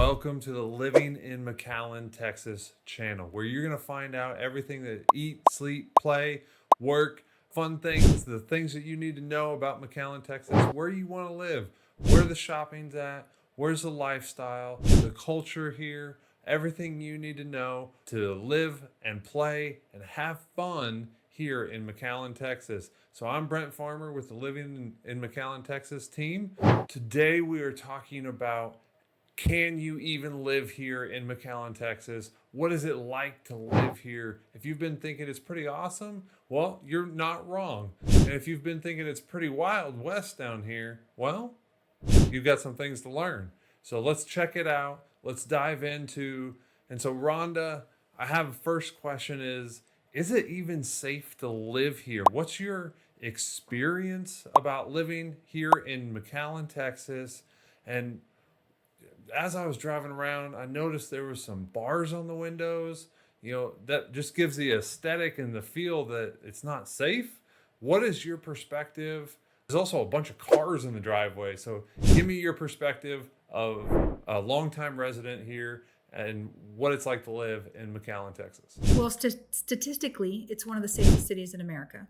Welcome to the Living in McAllen, Texas channel, where you're going to find out everything that eat, sleep, play, work, fun things, the things that you need to know about McAllen, Texas, where you want to live, where the shopping's at, where's the lifestyle, the culture here, everything you need to know to live and play and have fun here in McAllen, Texas. So I'm Brent Farmer with the Living in McAllen, Texas team. Today we are talking about, can you even live here in McAllen, Texas? What is it like to live here? If you've been thinking it's pretty awesome, well, you're not wrong. And if you've been thinking it's pretty wild west down here, well, you've got some things to learn. So let's check it out. Let's dive into. And so Rhonda, I have a first question is it even safe to live here? What's your experience about living here in McAllen, Texas? And as I was driving around, I noticed there was some bars on the windows. That just gives the aesthetic and the feel that it's not safe. What is your perspective? There's also a bunch of cars in the driveway. So give me your perspective of a longtime resident here and what it's like to live in McAllen, Texas. Well, statistically, it's one of the safest cities in America.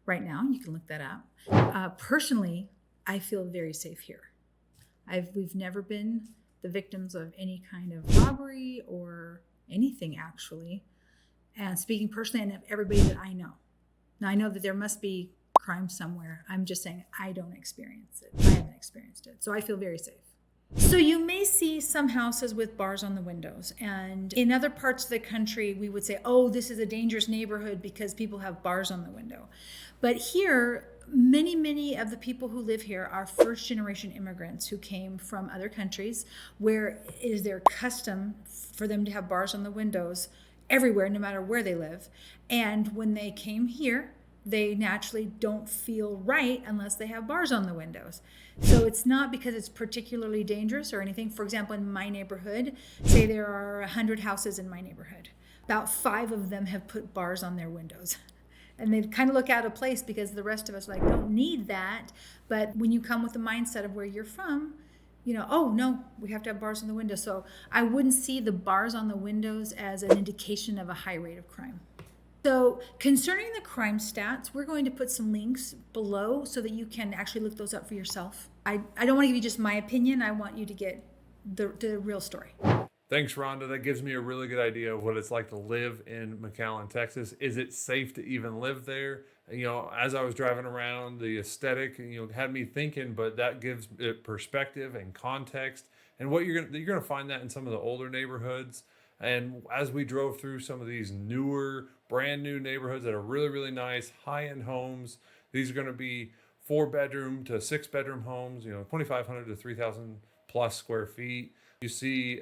Right now, you can look that up. Personally, I feel very safe here. We've never been the victims of any kind of robbery or anything, actually. And speaking personally, and of everybody that I know. Now, I know that there must be crime somewhere. I'm just saying I don't experience it. I haven't experienced it. So I feel very safe. So you may see some houses with bars on the windows. And in other parts of the country, we would say, oh, this is a dangerous neighborhood because people have bars on the window. But here, many of the people who live here are first generation immigrants who came from other countries where it is their custom for them to have bars on the windows everywhere, no matter where they live. And when they came here, they naturally don't feel right unless they have bars on the windows. So it's not because it's particularly dangerous or anything. For example, in my neighborhood, say there are 100 houses in my neighborhood. About 5 of them have put bars on their windows. And they kind of look out of place because the rest of us don't need that. But when you come with the mindset of where you're from, oh no, we have to have bars on the window. So I wouldn't see the bars on the windows as an indication of a high rate of crime. So concerning the crime stats, we're going to put some links below so that you can actually look those up for yourself. I don't want to give you just my opinion. I want you to get the real story. Thanks, Rhonda. That gives me a really good idea of what it's like to live in McAllen, Texas. Is it safe to even live there? As I was driving around, the aesthetic, had me thinking, but that gives it perspective and context. And what you're gonna find that in some of the older neighborhoods. And as we drove through some of these newer, brand new neighborhoods that are really, really nice, high-end homes, these are going to be 4-bedroom to 6-bedroom homes, 2,500 to 3,000 plus square feet. You see,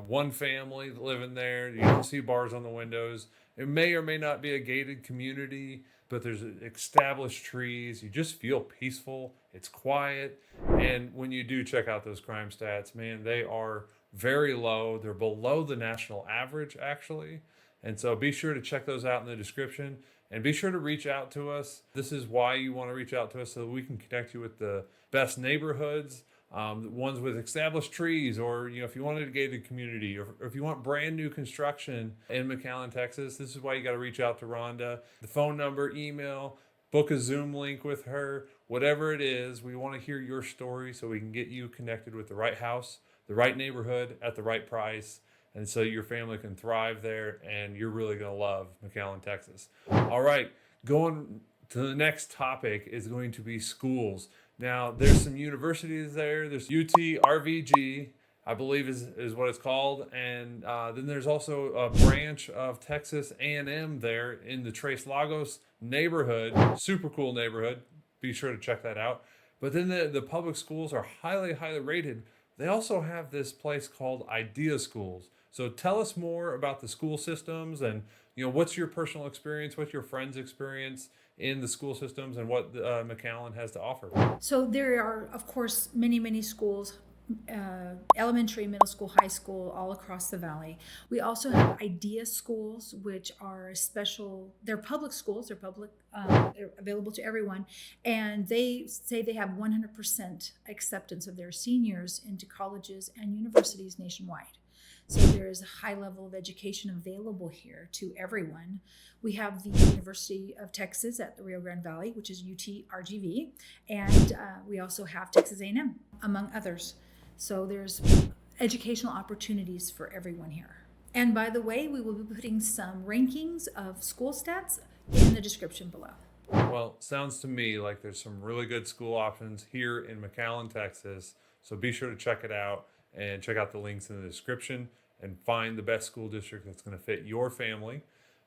one family living there. You don't see bars on the windows. It may or may not be a gated community, but there's established trees. You just feel peaceful. It's quiet. And when you do check out those crime stats, man, they are very low. They're below the national average, actually. And so be sure to check those out in the description and be sure to reach out to us. This is why you want to reach out to us, so that we can connect you with the best neighborhoods, ones with established trees, or if you wanted a gated community, or if you want brand new construction in McAllen, Texas. This is why you got to reach out to Rhonda. The phone number, email, book a Zoom link with her, whatever it is. We want to hear your story so we can get you connected with the right house, the right neighborhood at the right price, and so your family can thrive there, and you're really going to love McAllen, Texas. All right, going to the next topic is going to be schools. Now, there's some universities there. There's UT RVG, I believe is what it's called, and then there's also a branch of Texas A&M there in the Tres Lagos neighborhood. Super cool neighborhood. Be sure to check that out. But then the public schools are highly, highly rated. They also have this place called Idea Schools. So tell us more about the school systems and, what's your personal experience, what's your friends' experience in the school systems, and what McAllen has to offer. So there are, of course, many schools, elementary, middle school, high school, all across the valley. We also have idea schools, which are they're public schools, they're available to everyone. And they say they have 100% acceptance of their seniors into colleges and universities nationwide. So there is a high level of education available here to everyone. We have the University of Texas at the Rio Grande Valley, which is UT-RGV, and we also have Texas A&M, among others. So there's educational opportunities for everyone here. And by the way, we will be putting some rankings of school stats in the description below. Well, sounds to me like there's some really good school options here in McAllen, Texas. So be sure to check it out and check out the links in the description and find the best school district that's going to fit your family.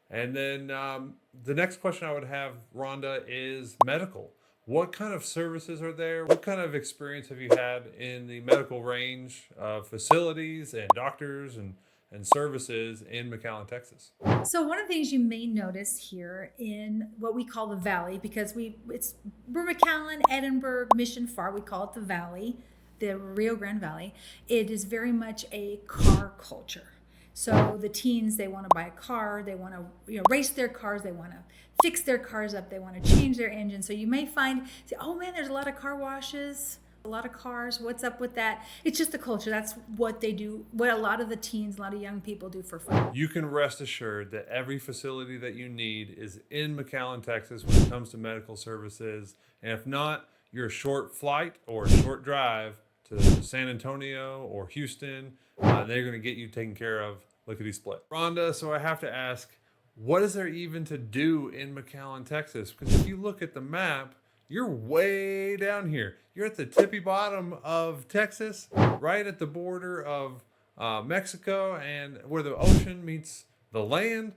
And then the next question I would have, Rhonda, is medical. What kind of services are there? What kind of experience have you had in the medical range of facilities and doctors and services in McAllen, Texas? So one of the things you may notice here in what we call the Valley, because we're McAllen, Edinburgh, Mission Far, we call it the Valley, the Rio Grande Valley. It is very much a car culture. So the teens, they want to buy a car, they want to race their cars, they want to fix their cars up, they want to change their engine. So you may say, oh man, there's a lot of car washes, a lot of cars. What's up with that? It's just the culture. That's what they do, what a lot of the teens, a lot of young people do for fun. You can rest assured that every facility that you need is in McAllen, Texas when it comes to medical services. And if not, you're a short flight or a short drive to San Antonio or Houston. They're going to get you taken care of lickety-split. Rhonda, so I have to ask, what is there even to do in McAllen, Texas? Because if you look at the map, you're way down here. You're at the tippy bottom of Texas, right at the border of Mexico and where the ocean meets the land.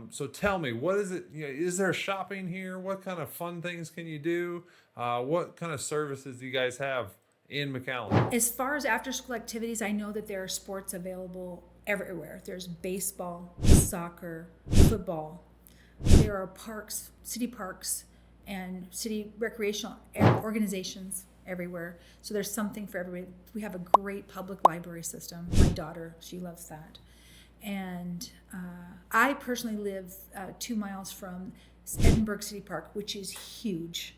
So tell me, what is it? Is there shopping here? What kind of fun things can you do? What kind of services do you guys have in McAllen? As far as after school activities, I know that there are sports available everywhere. There's baseball, soccer, football. There are parks, city parks, and city recreational organizations everywhere. So there's something for everybody. We have a great public library system. My daughter, she loves that. And I personally live 2 miles from Edinburgh City Park, which is huge.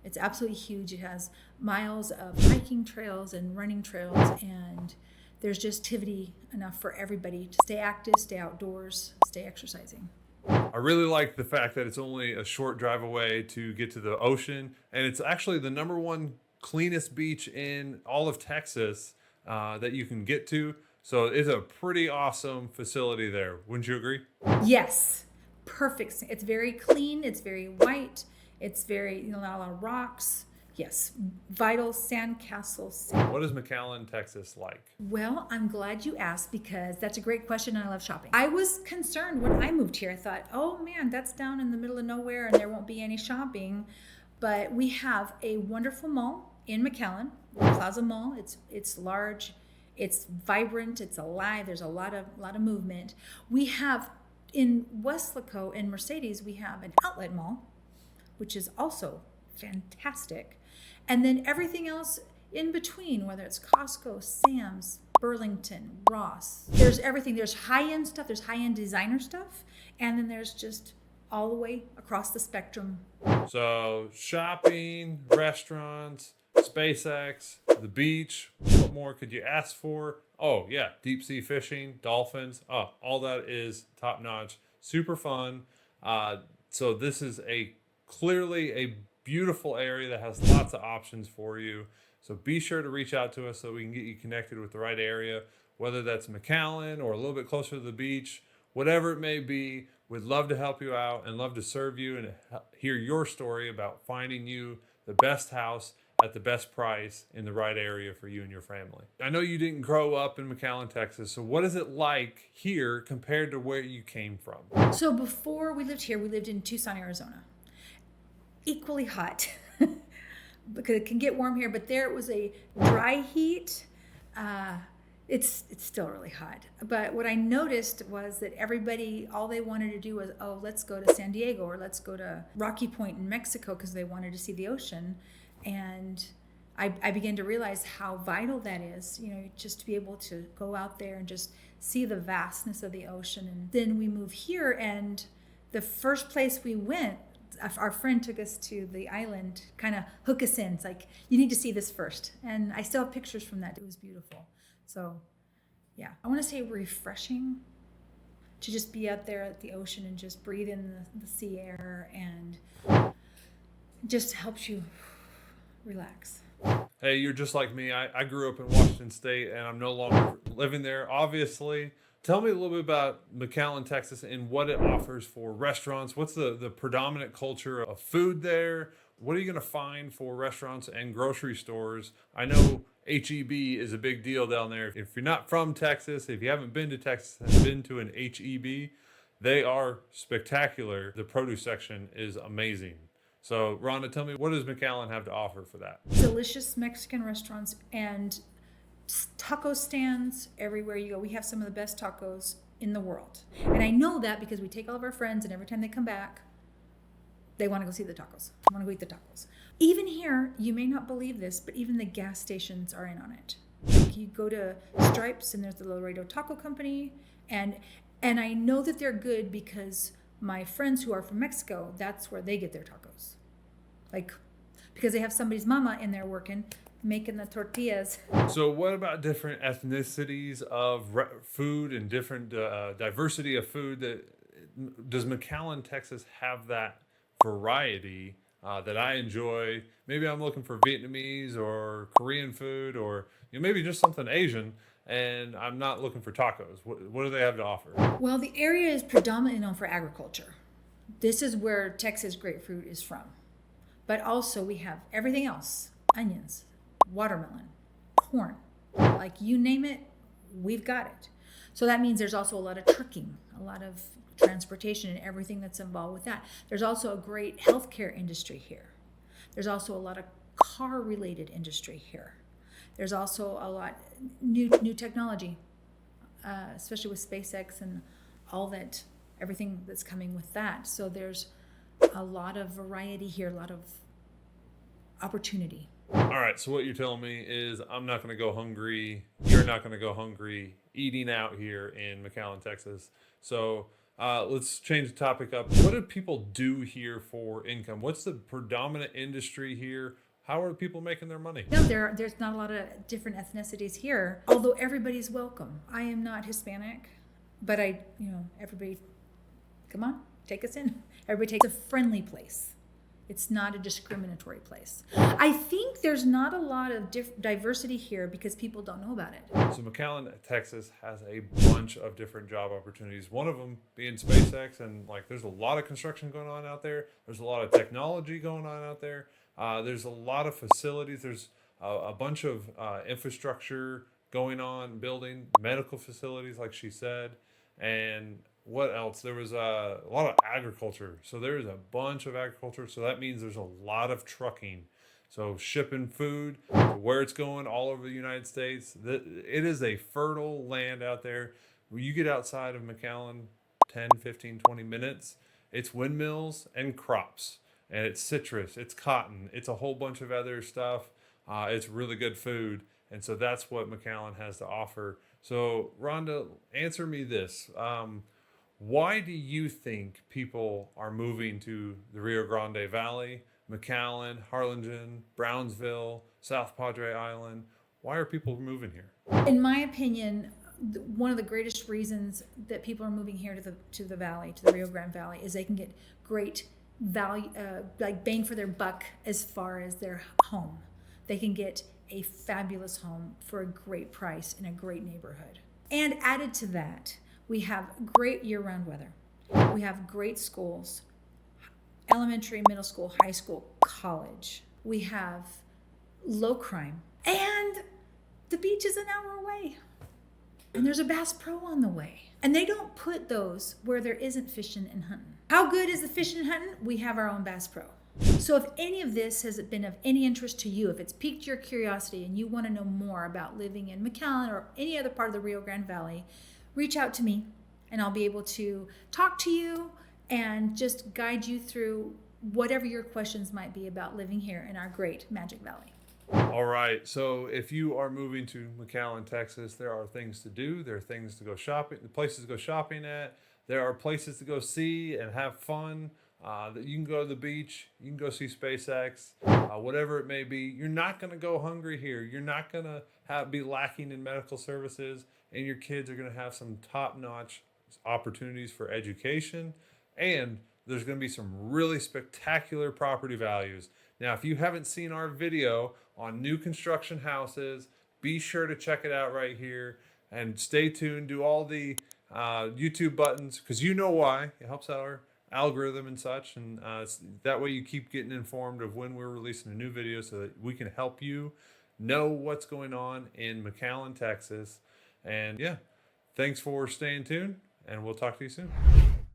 It's absolutely huge. It has miles of hiking trails and running trails, and there's just activity enough for everybody to stay active, stay outdoors, stay exercising. I really like the fact that it's only a short drive away to get to the ocean, and it's actually the number one cleanest beach in all of Texas that you can get to. So it's a pretty awesome facility there. Wouldn't you agree? Yes, perfect. It's very clean. It's very white. It's very, not a lot of rocks. Yes, vital sandcastles. What is McAllen, Texas like? Well, I'm glad you asked because that's a great question and I love shopping. I was concerned when I moved here. I thought, oh man, that's down in the middle of nowhere and there won't be any shopping. But we have a wonderful mall in McAllen, Plaza Mall. It's large, it's vibrant, it's alive. There's a lot of movement. We have in Weslaco and Mercedes, we have an outlet mall, which is also fantastic. And then everything else in between, whether it's Costco, Sam's, Burlington, Ross. There's everything. There's high-end stuff. There's high-end designer stuff. And then there's just all the way across the spectrum. So shopping, restaurants, SpaceX, the beach. What more could you ask for? Oh, yeah. Deep sea fishing, dolphins. Oh, all that is top-notch. Super fun. So this is clearly a beautiful area that has lots of options for you. So be sure to reach out to us so we can get you connected with the right area, whether that's McAllen or a little bit closer to the beach, whatever it may be. We'd love to help you out and love to serve you and hear your story about finding you the best house at the best price in the right area for you and your family. I know you didn't grow up in McAllen, Texas, so what is it like here compared to where you came from? So before we lived here, we lived in Tucson, Arizona. Equally hot because it can get warm here, but there it was a dry heat. It's still really hot. But what I noticed was that everybody, all they wanted to do was, oh, let's go to San Diego or let's go to Rocky Point in Mexico because they wanted to see the ocean. And I began to realize how vital that is, just to be able to go out there and just see the vastness of the ocean. And then we move here, and the first place we went, our friend took us to the island, kind of hook us in. It's like, you need to see this first. And I still have pictures from that. It was beautiful. So yeah, I want to say refreshing to just be out there at the ocean and just breathe in the sea air, and just helps you relax. Hey, you're just like me. I grew up in Washington State, and I'm no longer living there, obviously. Tell me a little bit about McAllen, Texas, and what it offers for restaurants. What's the predominant culture of food there? What are you going to find for restaurants and grocery stores? I know HEB is a big deal down there. If you're not from Texas, if you haven't been to Texas and been to an HEB, they are spectacular. The produce section is amazing. So, Rhonda, tell me, what does McAllen have to offer for that? Delicious Mexican restaurants and taco stands everywhere you go. We have some of the best tacos in the world. And I know that because we take all of our friends, and every time they come back, they want to go see the tacos. They want to go eat the tacos. Even here, you may not believe this, but even the gas stations are in on it. Like, you go to Stripes, and there's the Laredo Taco Company, and I know that they're good because my friends who are from Mexico, that's where they get their tacos. Like, because they have somebody's mama in there working, making the tortillas. So what about different ethnicities of food and different diversity of food? Does McAllen, Texas have that variety that I enjoy? Maybe I'm looking for Vietnamese or Korean food, or maybe just something Asian, and I'm not looking for tacos. What do they have to offer? Well, the area is predominantly known for agriculture. This is where Texas grapefruit is from. But also we have everything else: onions, watermelon, corn, like you name it, we've got it. So that means there's also a lot of trucking, a lot of transportation, and everything that's involved with that. There's also a great healthcare industry here. There's also a lot of car-related industry here. There's also a lot new technology, especially with SpaceX and all that, everything that's coming with that. So there's a lot of variety here, a lot of opportunity. All right, so what you're telling me is I'm not going to go hungry. You're not going to go hungry eating out here in McAllen, Texas. So let's change the topic up. What do people do here for income? What's the predominant industry here? How are people making their money? No, there's not a lot of different ethnicities here, although everybody's welcome. I am not Hispanic, but everybody, come on, take us in. Everybody takes a friendly place. It's not a discriminatory place. I think there's not a lot of diversity here because people don't know about it. So McAllen, Texas has a bunch of different job opportunities. One of them being SpaceX, and there's a lot of construction going on out there. There's a lot of technology going on out there. There's a lot of facilities. There's a bunch of infrastructure going on, building medical facilities, like she said. And what else? There was a lot of agriculture. So there's a bunch of agriculture. So that means there's a lot of trucking. So shipping food to where it's going all over the United States. It is a fertile land out there. When you get outside of McAllen 10, 15, 20 minutes, it's windmills and crops. And it's citrus, it's cotton, it's a whole bunch of other stuff. It's really good food. And so that's what McAllen has to offer. So Rhonda, answer me this. Why do you think people are moving to the Rio Grande Valley, McAllen, Harlingen, Brownsville, South Padre Island? Why are people moving here? In my opinion, one of the greatest reasons that people are moving here to the valley, to the Rio Grande Valley, is they can get great value, like bang for their buck as far as their home. They can get a fabulous home for a great price in a great neighborhood. And added to that, we have great year-round weather. We have great schools, elementary, middle school, high school, college. We have low crime. And the beach is an hour away. And there's a Bass Pro on the way. And they don't put those where there isn't fishing and hunting. How good is the fishing and hunting? We have our own Bass Pro. So if any of this has been of any interest to you, if it's piqued your curiosity and you want to know more about living in McAllen or any other part of the Rio Grande Valley, reach out to me and I'll be able to talk to you and just guide you through whatever your questions might be about living here in our great Magic Valley. All right. So if you are moving to McAllen, Texas, there are things to do. There are things to go shopping, places to go shopping at. There are places to go see and have fun. That you can go to the beach. You can go see SpaceX. Whatever it may be. You're not going to go hungry here. You're not going to be lacking in medical services, and your kids are going to have some top-notch opportunities for education, and there's going to be some really spectacular property values. Now, if you haven't seen our video on new construction houses, be sure to check it out right here and stay tuned. Do all the YouTube buttons, because you know why. It helps our algorithm and such, and that way you keep getting informed of when we're releasing a new video so that we can help you know what's going on in McAllen, Texas. And yeah, thanks for staying tuned, and we'll talk to you soon.